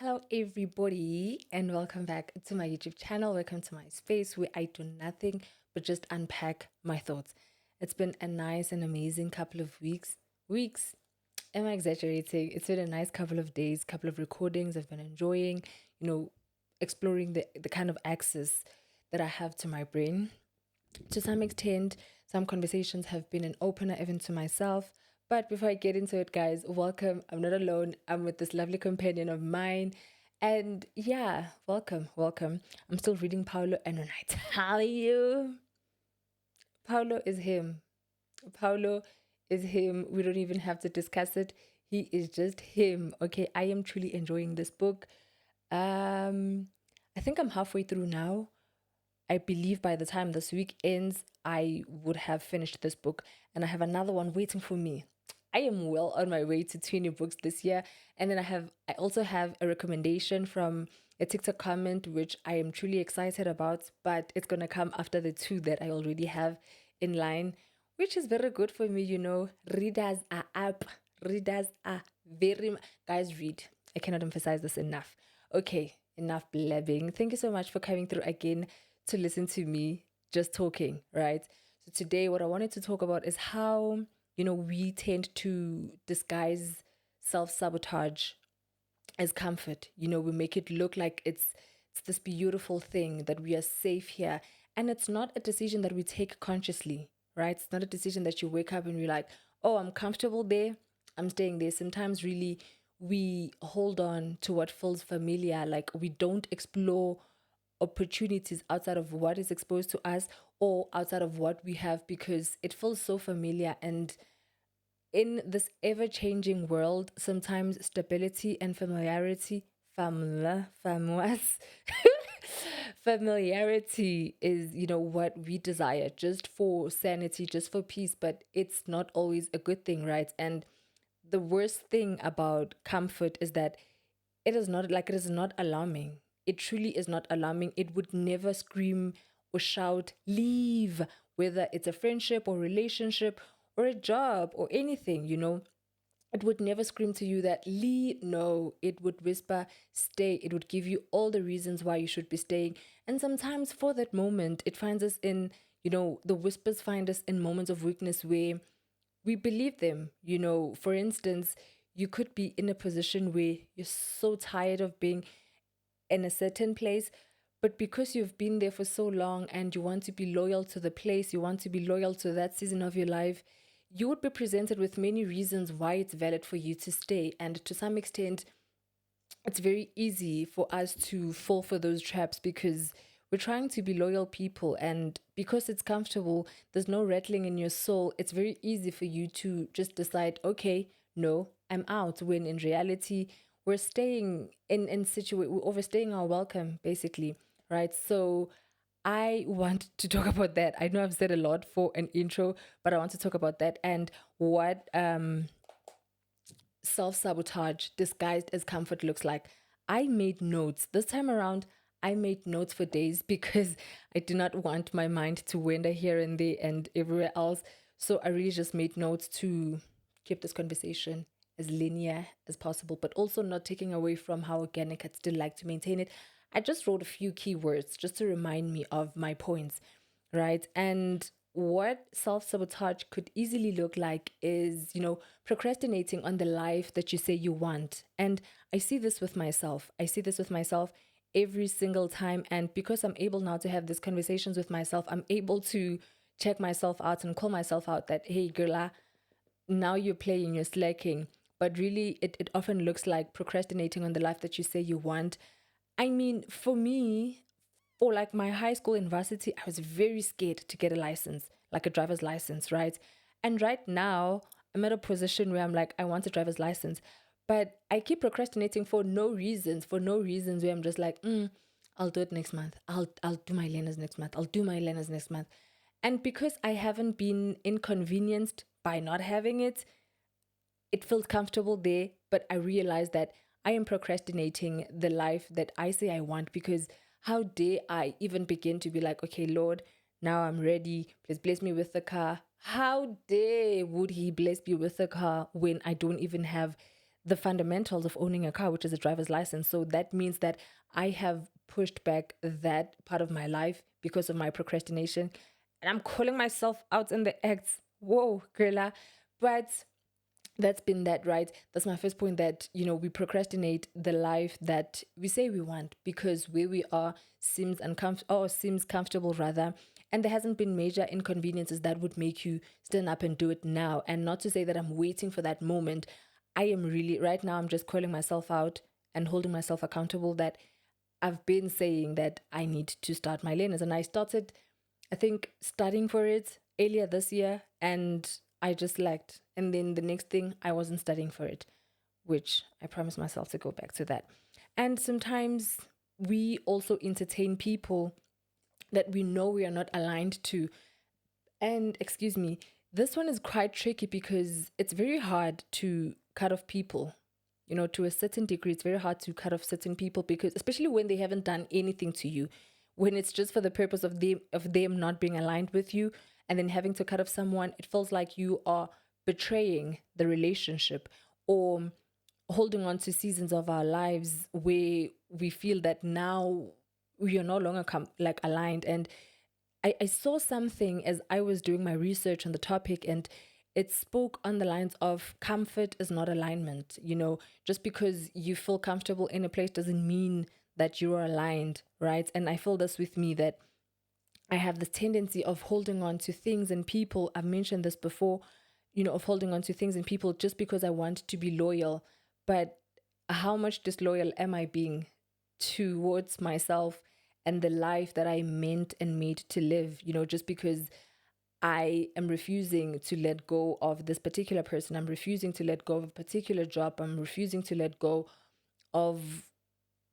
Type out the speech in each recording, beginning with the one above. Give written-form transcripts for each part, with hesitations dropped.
Hello, everybody, and welcome back to my YouTube channel. Welcome to my space where I do nothing but just unpack my thoughts. It's been a nice and amazing couple of weeks. Weeks? Am I exaggerating? It's been a nice couple of days, couple of recordings I've been enjoying, you know, exploring the kind of access that I have to my brain. To some extent, some conversations have been an opener even to myself. But before I get into it, guys, welcome. I'm not alone. I'm with this lovely companion of mine. And yeah, welcome. I'm still reading Paulo. And when I tell you, Paulo is him. Paulo is him. We don't even have to discuss it. He is just him. Okay, I am truly enjoying this book. I think I'm halfway through now. I believe by the time this week ends, I would have finished this book, and I have another one waiting for me. I am well on my way to 20 books this year. And then I also have a recommendation from a TikTok comment, which I am truly excited about, but it's gonna come after the two that I already have in line, which is very good for me, Readers are up. Readers are guys, read. I cannot emphasize this enough. Okay, enough blabbing. Thank you so much for coming through again to listen to me just talking, right? So today what I wanted to talk about is how, we tend to disguise self-sabotage as comfort. We make it look like it's this beautiful thing that we are safe here. And it's not a decision that we take consciously, right? It's not a decision that you wake up and you're like, oh, I'm comfortable there, I'm staying there. Sometimes really we hold on to what feels familiar, like we don't explore opportunities outside of what is exposed to us or outside of what we have because it feels so familiar. And in this ever changing world, sometimes stability and famous, familiarity is, what we desire just for sanity, just for peace, but it's not always a good thing, right? And the worst thing about comfort is that it is not alarming. It truly is not alarming. It would never scream or shout, leave, whether it's a friendship or relationship or a job or anything. It would never scream to you that leave. No, it would whisper, stay. It would give you all the reasons why you should be staying. And sometimes for that moment, it finds us in, the whispers find us in moments of weakness where we believe them. For instance, you could be in a position where you're so tired of being in a certain place, but because you've been there for so long and you want to be loyal to the place, you want to be loyal to that season of your life, you would be presented with many reasons why it's valid for you to stay. And to some extent, it's very easy for us to fall for those traps because we're trying to be loyal people, and because it's comfortable, there's no rattling in your soul. It's very easy for you to just decide, okay, no, I'm out, when in reality we're staying in we're overstaying our welcome, basically, right? So I want to talk about that. I know I've said a lot for an intro, but I want to talk about that and what self-sabotage disguised as comfort looks like. I made notes this time around. I made notes for days because I do not want my mind to wander here and there and everywhere else. So I really just made notes to keep this conversation as linear as possible, but also not taking away from how organic I'd still like to maintain it. I just wrote a few keywords just to remind me of my points, right? And what self sabotage could easily look like is, procrastinating on the life that you say you want. And I see this with myself. I see this with myself every single time. And because I'm able now to have these conversations with myself, I'm able to check myself out and call myself out that, hey, girl, now you're playing, you're slacking. But really, it often looks like procrastinating on the life that you say you want. I mean, for me, for like my high school and varsity, I was very scared to get a license, like a driver's license, right? And right now, I'm at a position where I'm like, I want a driver's license, but I keep procrastinating for no reasons. Where I'm just like, I'll do it next month. I'll do my learners next month. I'll do my learners next month. And because I haven't been inconvenienced by not having it, it feels comfortable there, but I realize that I am procrastinating the life that I say I want because how dare I even begin to be like, okay, Lord, now I'm ready. Please bless me with the car. How dare would He bless me with the car when I don't even have the fundamentals of owning a car, which is a driver's license. So that means that I have pushed back that part of my life because of my procrastination. And I'm calling myself out in the acts. Whoa, girla. But that's been that, right? That's my first point, that we procrastinate the life that we say we want because where we are seems uncomfortable, or seems comfortable rather, and there hasn't been major inconveniences that would make you stand up and do it now. And not to say that I'm waiting for that moment. I am really, right now I'm just calling myself out and holding myself accountable that I've been saying that I need to start my learners, and I started, I think, studying for it earlier this year, and I just lacked. And then the next thing, I wasn't studying for it, which I promised myself to go back to that. And sometimes we also entertain people that we know we are not aligned to. And excuse me, this one is quite tricky because it's very hard to cut off people. To a certain degree, it's very hard to cut off certain people, because especially when they haven't done anything to you, when it's just for the purpose of them not being aligned with you, and then having to cut off someone, it feels like you are betraying the relationship, or holding on to seasons of our lives where we feel that now we are no longer like aligned. And I saw something as I was doing my research on the topic, and it spoke on the lines of comfort is not alignment. Just because you feel comfortable in a place doesn't mean that you're aligned, right? And I feel this with me, that I have this tendency of holding on to things and people. I've mentioned this before, of holding on to things and people just because I want to be loyal. But how much disloyal am I being towards myself and the life that I meant and made to live, just because I am refusing to let go of this particular person. I'm refusing to let go of a particular job. I'm refusing to let go of,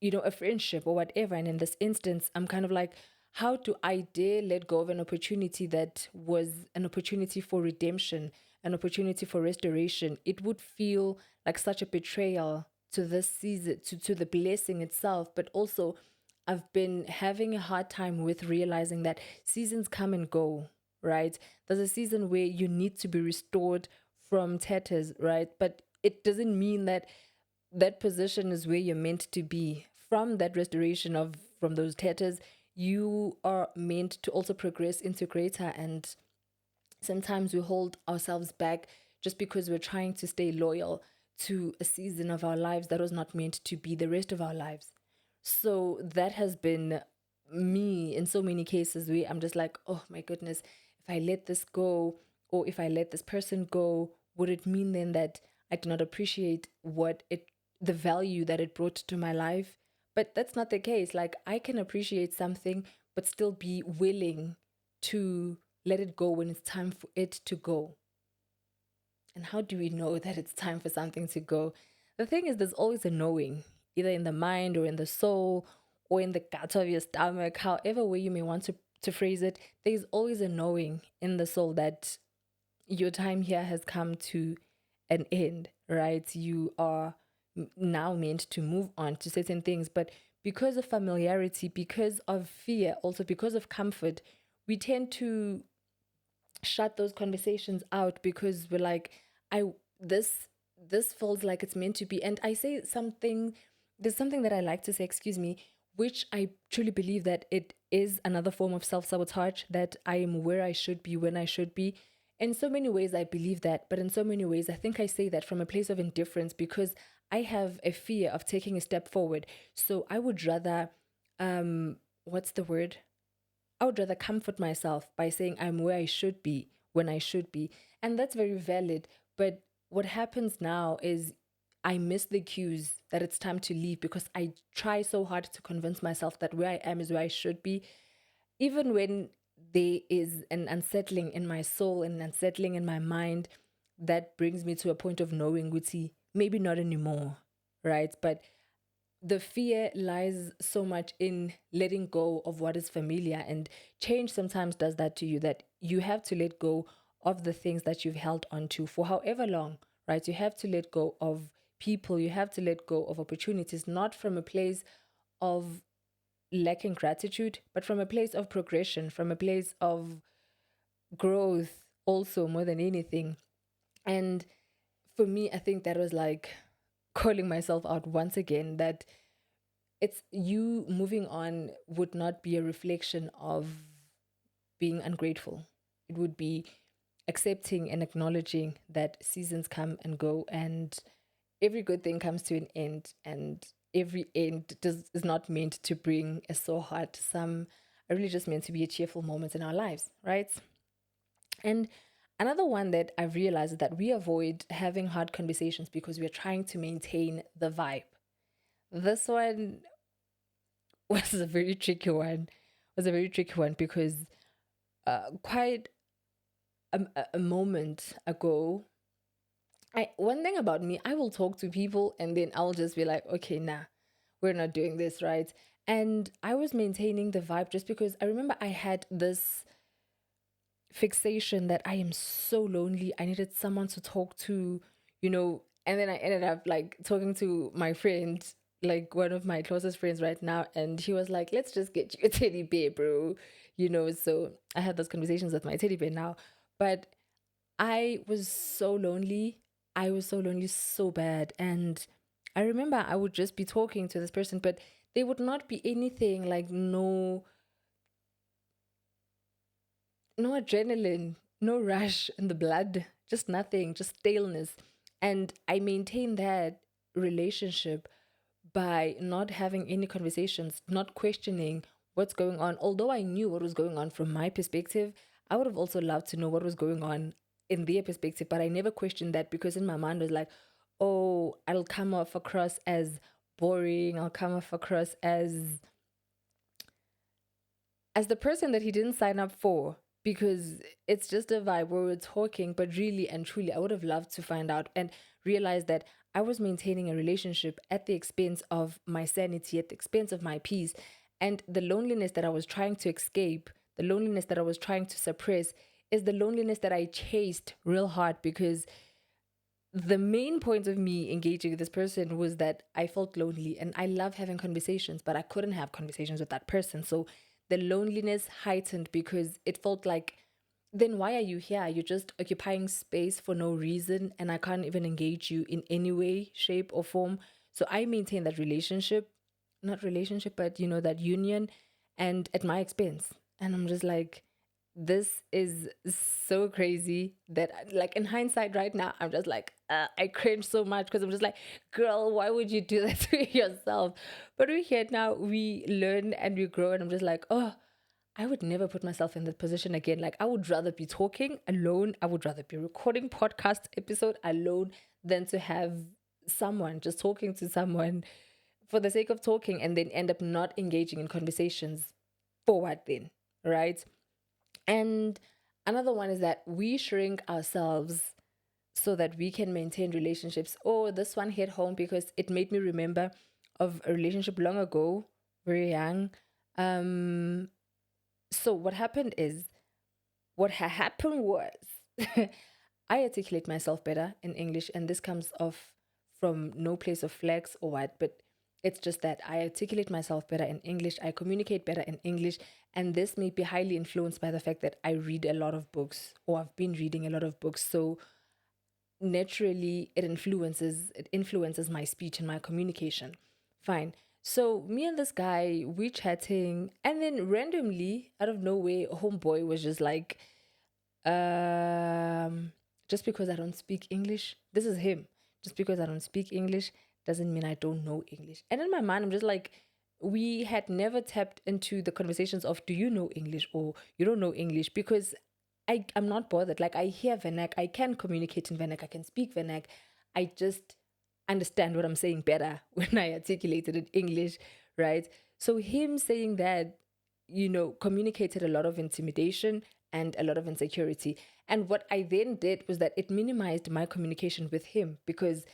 a friendship or whatever. And in this instance, I'm kind of like, how do I dare let go of an opportunity that was an opportunity for redemption, an opportunity for restoration? It would feel like such a betrayal to this season, to the blessing itself. But also, I've been having a hard time with realizing that seasons come and go, right? There's a season where you need to be restored from tatters, right? But it doesn't mean that that position is where you're meant to be. From that restoration of from those tatters, you are meant to also progress into greater. And sometimes we hold ourselves back just because we're trying to stay loyal to a season of our lives that was not meant to be the rest of our lives. So that has been me in so many cases where I'm just like, oh my goodness, if I let this go, or if I let this person go, would it mean then that I do not appreciate the value that it brought to my life? But that's not the case. Like, I can appreciate something, but still be willing to let it go when it's time for it to go. And how do we know that it's time for something to go? The thing is, there's always a knowing, either in the mind or in the soul or in the gut of your stomach, however way you may want to phrase it. There's always a knowing in the soul that your time here has come to an end, right? You are now meant to move on to certain things. But because of familiarity, because of fear, also because of comfort, we tend to shut those conversations out because we're like, I this this feels like it's meant to be. And I say something, there's something that I like to say, excuse me, which I truly believe that it is another form of self-sabotage, that I am where I should be when I should be. In so many ways I believe that, but in so many ways I think I say that from a place of indifference because I have a fear of taking a step forward. So I would rather what's the word? I would rather comfort myself by saying I'm where I should be when I should be. And that's very valid. But what happens now is I miss the cues that it's time to leave because I try so hard to convince myself that where I am is where I should be. Even when there is an unsettling in my soul and unsettling in my mind, that brings me to a point of knowing, Guti, maybe not anymore, right? But the fear lies so much in letting go of what is familiar, and change sometimes does that to you, that you have to let go of the things that you've held on to for however long, right? You have to let go of people, you have to let go of opportunities, not from a place of lacking gratitude, but from a place of progression, from a place of growth, also more than anything. And for me, I think that was like calling myself out once again that it's you moving on would not be a reflection of being ungrateful. It would be accepting and acknowledging that seasons come and go, and every good thing comes to an end, and every is not meant to bring a sore heart. Some are really just meant to be a cheerful moment in our lives, right? And another one that I've realized is that we avoid having hard conversations because we're trying to maintain the vibe. This one was a very tricky one. Was a very tricky one because quite a moment ago, I one thing about me, I will talk to people and then I'll just be like, okay, nah, we're not doing this, right? And I was maintaining the vibe just because I remember I had this fixation that I am so lonely. I needed someone to talk to, and then I ended up like talking to my friend, like one of my closest friends right now, and he was like, let's just get you a teddy bear, bro. So I had those conversations with my teddy bear now. But I was so lonely. I was so lonely, so bad. And I remember I would just be talking to this person, but there would not be anything like no adrenaline, no rush in the blood, just nothing, just staleness. And I maintained that relationship by not having any conversations, not questioning what's going on. Although I knew what was going on from my perspective, I would have also loved to know what was going on in their perspective, but I never questioned that because in my mind was like, oh, I'll come off across as boring, I'll come off across as the person that he didn't sign up for, because it's just a vibe where we're talking, but really and truly, I would have loved to find out and realize that I was maintaining a relationship at the expense of my sanity, at the expense of my peace, and the loneliness that I was trying to escape, the loneliness that I was trying to suppress, is the loneliness that I chased real hard because the main point of me engaging with this person was that I felt lonely and I love having conversations, but I couldn't have conversations with that person. So the loneliness heightened because it felt like, then why are you here? You're just occupying space for no reason, and I can't even engage you in any way, shape, or form. So I maintain that relationship, not relationship, but that union, and at my expense. And I'm just like, this is so crazy that, like, in hindsight right now, I'm just like, I cringe so much because I'm just like, girl, why would you do that to yourself? But we're here now, we learn and we grow, and I'm just like, oh, I would never put myself in that position again. Like, I would rather be talking alone. I would rather be recording podcast episode alone than to have someone, just talking to someone for the sake of talking and then end up not engaging in conversations. For what then? Right? And another one is that we shrink ourselves so that we can maintain relationships. Oh, this one hit home because it made me remember of a relationship long ago, very young. So what happened is, happened was, I articulate myself better in English, and this comes off from no place of flex or what, but it's just that I articulate myself better in English, I communicate better in English, and this may be highly influenced by the fact that I read a lot of books, or I've been reading a lot of books. So naturally it influences my speech and my communication. Fine. So me and this guy, we chatting, and then randomly out of nowhere, homeboy was just like, um, just because I don't speak English, this is him. Just because I don't speak English doesn't mean I don't know English. And in my mind, I'm just like, we had never tapped into the conversations of, do you know English or you don't know English? Because I'm not bothered. Like, I hear Vernac, I can communicate in Vernac, I can speak Vernac. I just understand what I'm saying better when I articulate it in English, right? So him saying that, communicated a lot of intimidation and a lot of insecurity. And what I then did was that it minimized my communication with him, because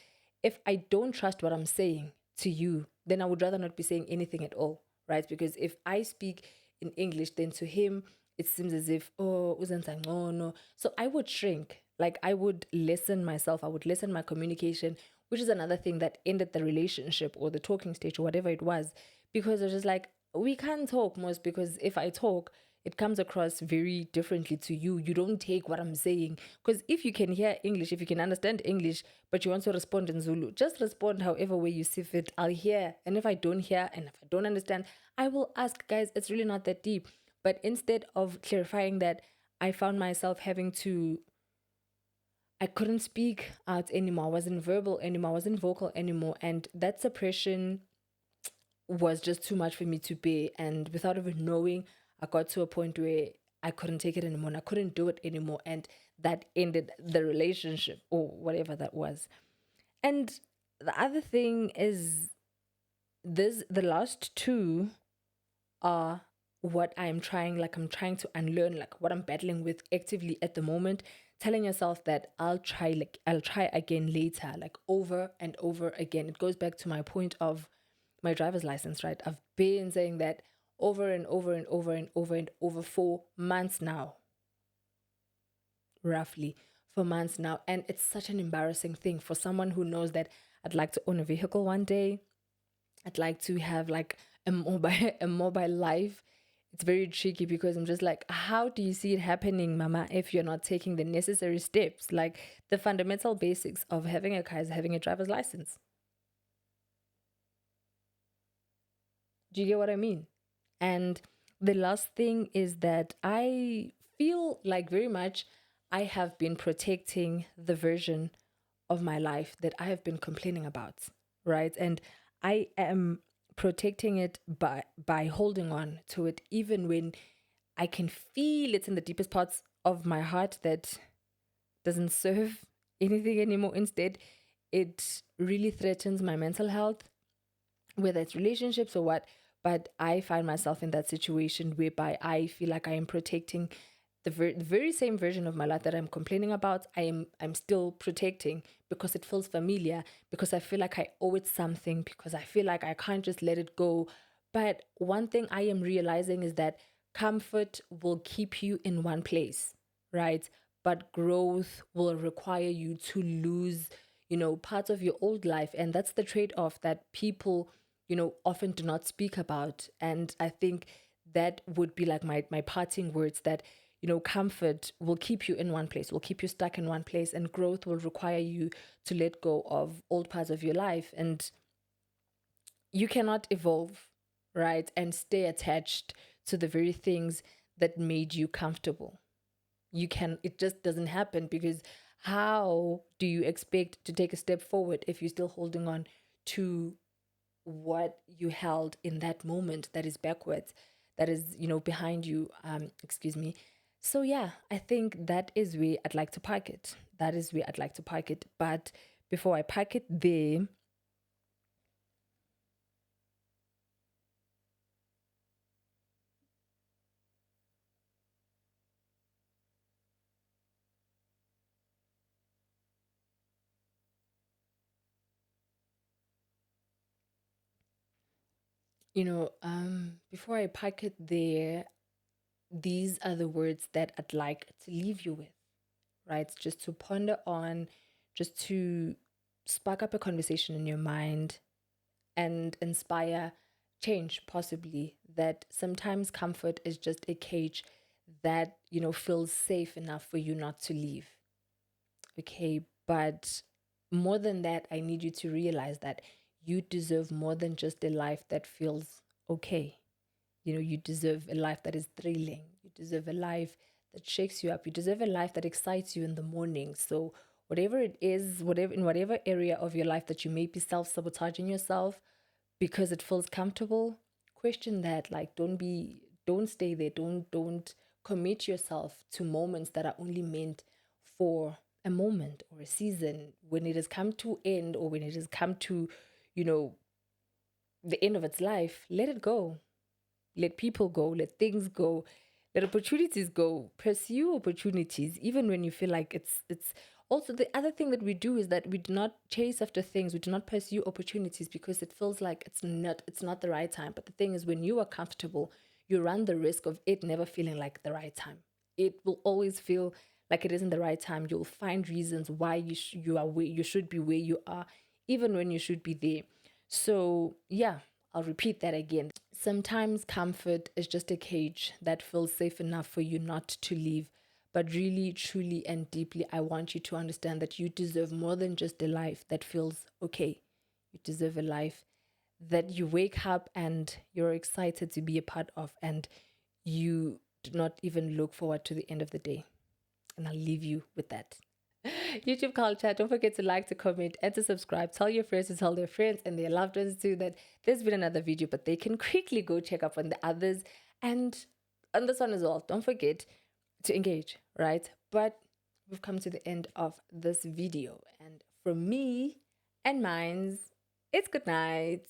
if I don't trust what I'm saying to you, then I would rather not be saying anything at all, right? Because if I speak in English, then to him, it seems as if, oh, uzenzang, oh, no. So I would shrink. Like, I would lessen myself, I would lessen my communication, which is another thing that ended the relationship or the talking stage or whatever it was, because I was just like, we can't talk most, because if I talk, it comes across very differently to you. You don't take what I'm saying. Because if you can hear English, if you can understand English, but you want to respond in Zulu, just respond however way you see fit. I'll hear. And if I don't hear and if I don't understand, I will ask, guys, it's really not that deep. But instead of clarifying that, I found myself having to, I couldn't speak out anymore. I wasn't verbal anymore. I wasn't vocal anymore. And that suppression was just too much for me to bear. And without even knowing, I got to a point where I couldn't take it anymore and I couldn't do it anymore. And that ended the relationship or whatever that was. And the other thing is this, the last two are what I'm trying, like I'm trying to unlearn, like what I'm battling with actively at the moment, telling yourself that I'll try again later, like over and over again. It goes back to my point of my driver's license, right? I've been saying that over and over and over and over and over for months now, roughly for months now. And it's such an embarrassing thing for someone who knows that I'd like to own a vehicle one day. I'd like to have like a mobile a mobile life. It's very tricky because I'm just like, how do you see it happening, mama, if you're not taking the necessary steps? Like the fundamental basics of having a car is having a driver's license. Do you get what I mean? And the last thing is that I feel like very much I have been protecting the version of my life that I have been complaining about, right? And I am protecting it by holding on to it even when I can feel it's in the deepest parts of my heart that doesn't serve anything anymore. Instead, it really threatens my mental health, whether it's relationships or what. But I find myself in that situation whereby I feel like I am protecting the very same version of my life that I'm complaining about. I'm still protecting because it feels familiar, because I feel like I owe it something, because I feel like I can't just let it go. But one thing I am realizing is that comfort will keep you in one place, right? But growth will require you to lose, parts of your old life. And that's the trade off that people, often do not speak about. And I think that would be like my parting words that, comfort will keep you in one place, will keep you stuck in one place, and growth will require you to let go of old parts of your life. And you cannot evolve, right? And stay attached to the very things that made you comfortable. It just doesn't happen because how do you expect to take a step forward if you're still holding on to what you held in that moment that is backwards, that is, behind you? Excuse me. So yeah, I think that is where I'd like to park it. That is where I'd like to park it. But before I park it there, before I park it there, these are the words that I'd like to leave you with, right? Just to ponder on, just to spark up a conversation in your mind and inspire change, possibly. That sometimes comfort is just a cage that, feels safe enough for you not to leave. Okay. But more than that, I need you to realize that you deserve more than just a life that feels okay. You deserve a life that is thrilling. You deserve a life that shakes you up. You deserve a life that excites you in the morning. So whatever it is, whatever area of your life that you may be self-sabotaging yourself because it feels comfortable, question that. Like, don't stay there. Don't commit yourself to moments that are only meant for a moment or a season. When it has come to end, or when it has come to, you know, the end of its life, let it go. Let people go, let things go, let opportunities go. Pursue opportunities, even when you feel like it's also the other thing that we do is that we do not chase after things, we do not pursue opportunities because it feels like it's not the right time. But the thing is, when you are comfortable, you run the risk of it never feeling like the right time. It will always feel like it isn't the right time. You'll find reasons why you are where you should be, where you are, even when you should be there. So yeah, I'll repeat that again. Sometimes comfort is just a cage that feels safe enough for you not to leave. But really, truly, and deeply, I want you to understand that you deserve more than just a life that feels okay. You deserve a life that you wake up and you're excited to be a part of, and you do not even look forward to the end of the day. And I'll leave you with that. YouTube culture, don't forget to like, to comment, and to subscribe. Tell your friends to tell their friends and their loved ones too that there's been another video, but they can quickly go check up on the others and on this one as well. Don't forget to engage, right? But we've come to the end of this video. And from me and mine's, it's good night.